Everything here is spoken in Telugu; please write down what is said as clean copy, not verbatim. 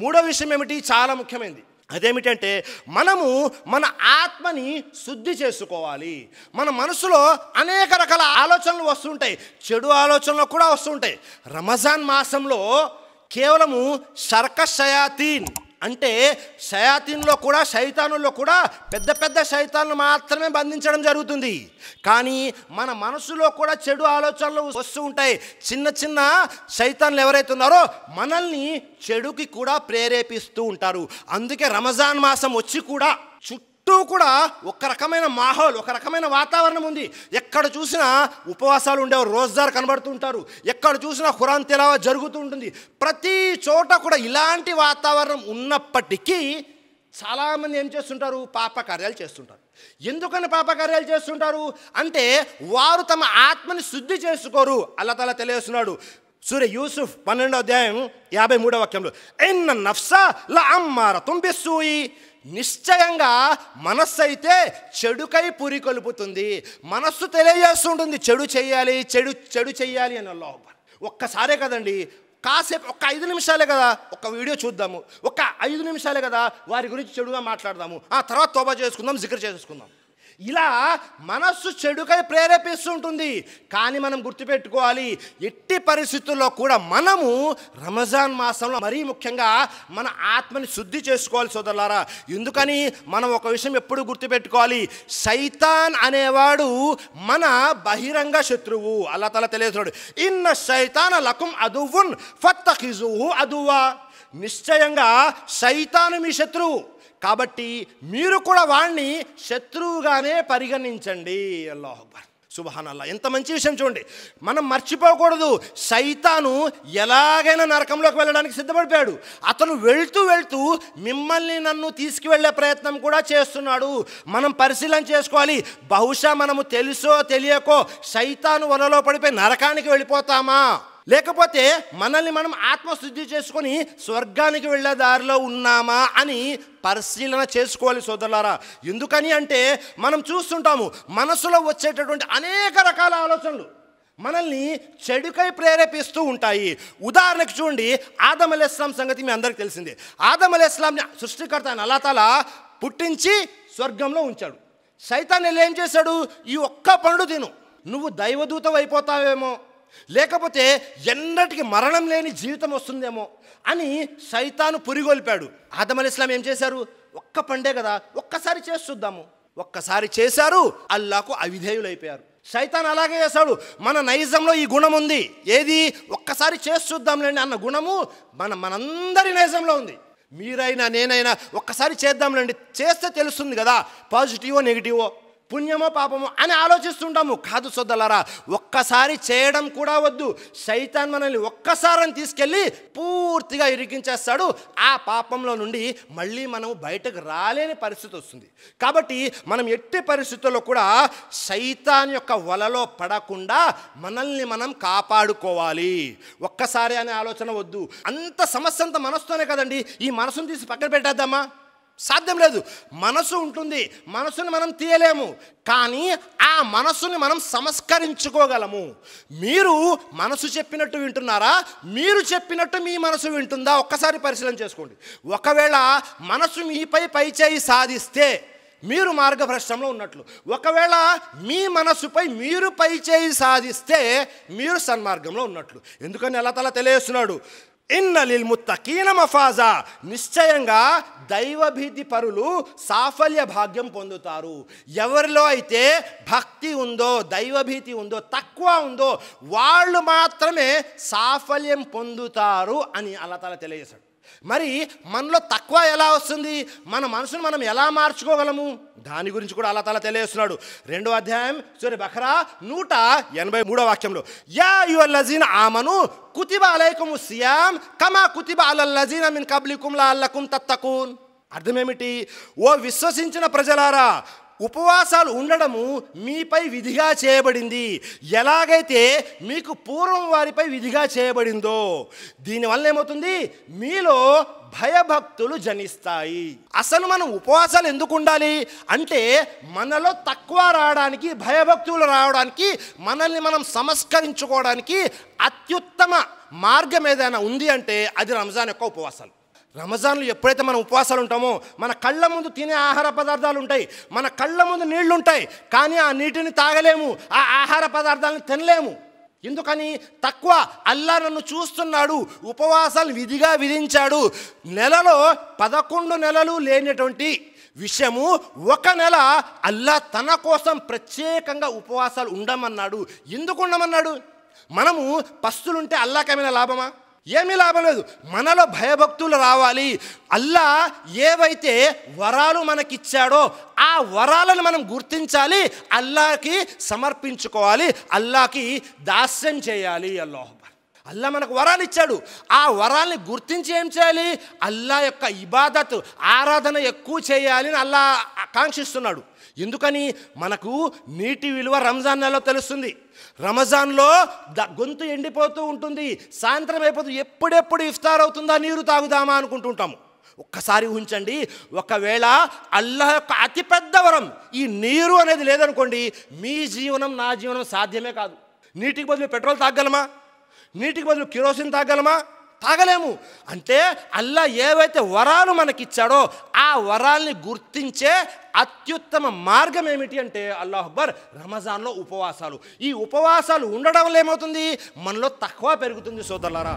మూడో విషయం ఏమిటి, చాలా ముఖ్యమైనది. అదేమిటంటే మనము మన ఆత్మని శుద్ధి చేసుకోవాలి. మన మనసులో అనేక రకాల ఆలోచనలు వస్తుంటాయి, చెడు ఆలోచనలు కూడా వస్తుంటాయి. రంజాన్ మాసంలో కేవలము షయాతీన్ అంటే షయాతీన్లో కూడా, శైతానుల్లో కూడా పెద్ద పెద్ద శైతాన్లు మాత్రమే బంధించడం జరుగుతుంది. కానీ మన మనసులో కూడా చెడు ఆలోచనలు వస్తూ ఉంటాయి. చిన్న చిన్న శైతాన్లు ఎవరైతే ఉన్నారో మనల్ని చెడుకి కూడా ప్రేరేపిస్తూ ఉంటారు. అందుకే రంజాన్ మాసం వచ్చి కూడా చుట్టూ కూడా ఒక రకమైన మాహోల్, ఒక రకమైన వాతావరణం ఉంది. ఎక్కడ చూసినా ఉపవాసాలు ఉండేవారు, రోజుదారు కనబడుతుంటారు. ఎక్కడ చూసినా ఖురాన్ తిలావత్ జరుగుతూ ఉంటుంది. ప్రతి చోట కూడా ఇలాంటి వాతావరణం ఉన్నప్పటికీ చాలామంది ఏం చేస్తుంటారు, పాపకార్యాలు చేస్తుంటారు. ఎందుకని పాపకార్యాలు చేస్తుంటారు అంటే వారు తమ ఆత్మని శుద్ధి చేసుకోరు. అల్లాహ్ తఆలా తెలియజేస్తున్నాడు సూర యూసుఫ్ 12వ అధ్యాయం 53వ వాక్యంలో, ఇన్న నఫ్స లఅమ్మారతుం బిస్సూయి, నిశ్చయంగా మనస్సు అయితే చెడుకై పురికొల్పుతుంది. మనస్సు తెలియజేస్తుంటుంది చెడు చెయ్యాలి, చెడు చెయ్యాలి అని. అల్లాహు అక్బర్. ఒక్కసారే కదండి, కాసేపు ఒక 5 నిమిషాలే కదా ఒక వీడియో చూద్దాము, ఒక 5 నిమిషాలే కదా వారి గురించి చెడుగా మాట్లాడదాము, ఆ తర్వాత తోబా చేసుకుందాం, జిక్ర్ చేసుకుందాం. ఇలా మనస్సు చెడుకై ప్రేరేపిస్తుంటుంది. కానీ మనం గుర్తుపెట్టుకోవాలి, ఎట్టి పరిస్థితుల్లో కూడా మనము రంజాన్ మాసంలో మరీ ముఖ్యంగా మన ఆత్మని శుద్ధి చేసుకోవాలి సోదరులారా. ఎందుకని మనం ఒక విషయం ఎప్పుడు గుర్తుపెట్టుకోవాలి, శైతాన్ అనేవాడు మన బహిరంగ శత్రువు. అల్లాహ్ తఆలా తెలియజేస్తున్నాడు, ఇన్న శైతాన లకుం అదువ్వున్ ఫత్తఖిజూహు అదువ్వా, నిశ్చయంగా శైతాను మీ శత్రువు, కాబట్టి మీరు కూడా వాణ్ణి శత్రువుగానే పరిగణించండి. అల్లాహు అక్బర్, సుబ్హానల్లాహ్. ఎంత మంచి విషయం చూడండి. మనం మర్చిపోకూడదు, శైతాను ఎలాగైనా నరకంలోకి వెళ్ళడానికి సిద్ధపడిపోయాడు. అతను వెళ్తూ వెళ్తూ మిమ్మల్ని నన్ను తీసుకువెళ్ళే ప్రయత్నం కూడా చేస్తున్నాడు. మనం పరిశీలన చేసుకోవాలి. బహుశా మనము తెలుసో తెలియకో శైతాను వలలో పడిపోయి నరకానికి వెళ్ళిపోతామా, లేకపోతే మనల్ని మనం ఆత్మశుద్ధి చేసుకొని స్వర్గానికి వెళ్ళే దారిలో ఉన్నామా అని పరిశీలన చేసుకోవాలి సోదరులారా. ఎందుకని అంటే మనం చూస్తుంటాము మనసులో వచ్చేటటువంటి అనేక రకాల ఆలోచనలు మనల్ని చెడుకై ప్రేరేపిస్తూ ఉంటాయి. ఉదాహరణకు చూడండి, ఆదం అలైహిస్సలాం సంగతి మీ అందరికీ తెలిసిందే. ఆదం అలైహిస్సలాంని సృష్టికర్త అయిన అల్లాహ్ తఆలా పుట్టించి స్వర్గంలో ఉంచాడు. శైతాన్ ఏం చేశాడు, ఈ ఒక్క పండు తిను, నువ్వు దైవదూతం అయిపోతావేమో, లేకపోతే ఎన్నటికి మరణం లేని జీవితం వస్తుందేమో అని శైతాను పురిగొల్పాడు. ఆదం అలైహిస్సలాం ఏం చేశారు, ఒక్క పండే కదా ఒక్కసారి చేసి చూద్దాము, ఒక్కసారి చేశారు, అల్లాహకు అవిధేయులైపోయారు. శైతాన్ అలాగే చేశాడు. మన నైజంలో ఈ గుణం ఉంది, ఏది, ఒక్కసారి చేసి చూద్దాంలేండి అన్న గుణము మనందరి నైజంలో ఉంది. మీరైనా నేనైనా ఒక్కసారి చేద్దాంలేండి, చేస్తే తెలుస్తుంది కదా పాజిటివో నెగిటివో, పుణ్యమో పాపమో అని ఆలోచిస్తుంటాము. కాదు సోదరులారా, ఒక్కసారి చేయడం కూడా వద్దు. శైతాన్ మనల్ని ఒక్కసారి తీసుకెళ్ళి పూర్తిగా ఇరికించేస్తాడు. ఆ పాపంలో నుండి మళ్ళీ మనం బయటకు రాలేని పరిస్థితి వస్తుంది. కాబట్టి మనం ఎట్టి పరిస్థితుల్లో కూడా శైతాన్ యొక్క వలలో పడకుండా మనల్ని మనం కాపాడుకోవాలి. ఒక్కసారి అనే ఆలోచన వద్దు. అంత సమస్య అంతా మనసుతోనే కదండి, ఈ మనసును తీసి పక్కన పెట్టేద్దామా, సాధ్యం లేదు. మనసు ఉంటుంది, మనసుని మనం తీయలేము, కానీ ఆ మనసుని మనం సంస్కరించుకోగలము. మీరు మనసు చెప్పినట్టు వింటున్నారా, మీరు చెప్పినట్టు మీ మనసు వింటుందా, ఒక్కసారి పరిశీలన చేసుకోండి. ఒకవేళ మనసు మీపై పైచేయి సాధిస్తే మీరు మార్గభ్రష్టంలో ఉన్నట్లు, ఒకవేళ మీ మనసుపై మీరు పైచేయి సాధిస్తే మీరు సన్మార్గంలో ఉన్నట్లు. ఎందుకని అల్లాహ్ తఆలా తెలియజేస్తున్నాడు, ఇన్న లిల్ ముత్తకీన మఫాజా, నిశ్చయంగా దైవభీతి పరులు సాఫల్య భాగ్యం పొందుతారు. ఎవరిలో అయితే భక్తి ఉందో, దైవభీతి ఉందో, తక్కువ ఉందో వాళ్ళు మాత్రమే సాఫల్యం పొందుతారు అని అల్లాహ్ తఆలా తెలియజేశాడు. మరి మనలో తక్కువ ఎలా వస్తుంది, మన మనసును మనం ఎలా మార్చుకోగలము, దాని గురించి కూడా అల్లాహ్ తఆలా తెలియజేస్తున్నాడు. 2వ అధ్యాయం సూర బఖరా 183వ వాక్యంలో, యా అయ్యుహల్లజీన ఆమను కుతిబ అలైకుముస్ సియామ్ కమా కుతిబ అలల్లజీన మిన్ కబ్లికుం లఅల్లకుం తత్తకూన్. అర్థమేమిటి, ఓ విశ్వసించిన ప్రజలారా, ఉపవాసాలు ఉండడము మీపై విధిగా చేయబడింది, ఎలాగైతే మీకు పూర్వం వారిపై విధిగా చేయబడిందో. దీనివల్ల ఏమవుతుంది, మీలో భయభక్తులు జనిస్తాయి. అసలు మనం ఉపవాసాలు ఎందుకు ఉండాలి అంటే మనలో తక్కువ రావడానికి, భయభక్తులు రావడానికి, మనల్ని మనం సంస్కరించుకోవడానికి అత్యుత్తమ మార్గం ఏదైనా ఉంది అంటే అది రంజాన్ యొక్క ఉపవాసాలు. రంజాన్లో ఎప్పుడైతే మనం ఉపవాసాలు ఉంటామో మన కళ్ళ ముందు తినే ఆహార పదార్థాలు ఉంటాయి, మన కళ్ళ ముందు నీళ్లు ఉంటాయి, కానీ ఆ నీటిని తాగలేము, ఆ ఆహార పదార్థాలను తినలేము. ఎందుకని? తక్కువ. అల్లా నన్ను చూస్తున్నాడు, ఉపవాసాలు విధిగా విధించాడు. నెలలో 11 నెలలు లేనటువంటి విషయము ఒక నెల అల్లా తన కోసం ప్రత్యేకంగా ఉపవాసాలు ఉండమన్నాడు. ఎందుకు ఉండమన్నాడు? మనము పస్తులుంటే అల్లాకేమైనా లాభమా? ఏమీ లాభం లేదు. మనలో భయభక్తులు రావాలి. అల్లా ఏవైతే వరాలు మనకిచ్చాడో ఆ వరాలను మనం గుర్తించాలి, అల్లాకి సమర్పించుకోవాలి, అల్లాకి దాస్యం చేయాలి. అల్లా మనకు వరాలు ఇచ్చాడు, ఆ వరాల్ని గుర్తించి ఏం చేయాలి? అల్లా యొక్క ఇబాదత్, ఆరాధన ఎక్కువ చేయాలి అని అల్లా ఆకాంక్షిస్తున్నాడు. ఎందుకని? మనకు నీటి విలువ రంజాన్ నెలలో తెలుస్తుంది. రంజాన్లో గొంతు ఎండిపోతూ ఉంటుంది, సాయంత్రం అయిపోతుంది, ఎప్పుడెప్పుడు ఇఫ్తార్ అవుతుందా, నీరు తాగుదామా అనుకుంటుంటాము. ఒక్కసారి ఊహించండి, ఒకవేళ అల్లాహ్ యొక్క అతిపెద్ద వరం ఈ నీరు అనేది లేదనుకోండి, మీ జీవనం నా జీవనం సాధ్యమే కాదు. నీటికి బదులు పెట్రోల్ తాగలమా? నీటికి బదులు కిరోసిన్ తాగలమా? తాగలేము. అంటే అల్లా ఏవైతే వరాలు మనకిచ్చాడో ఆ వరాల్ని గుర్తించే అత్యుత్తమ మార్గం ఏమిటి అంటే అల్లాహ్ అక్బర్, రంజాన్లో ఉపవాసాలు. ఈ ఉపవాసాలు ఉండడం వల్ల ఏమవుతుంది? మనలో తక్కువ పెరుగుతుంది సోదరులారా.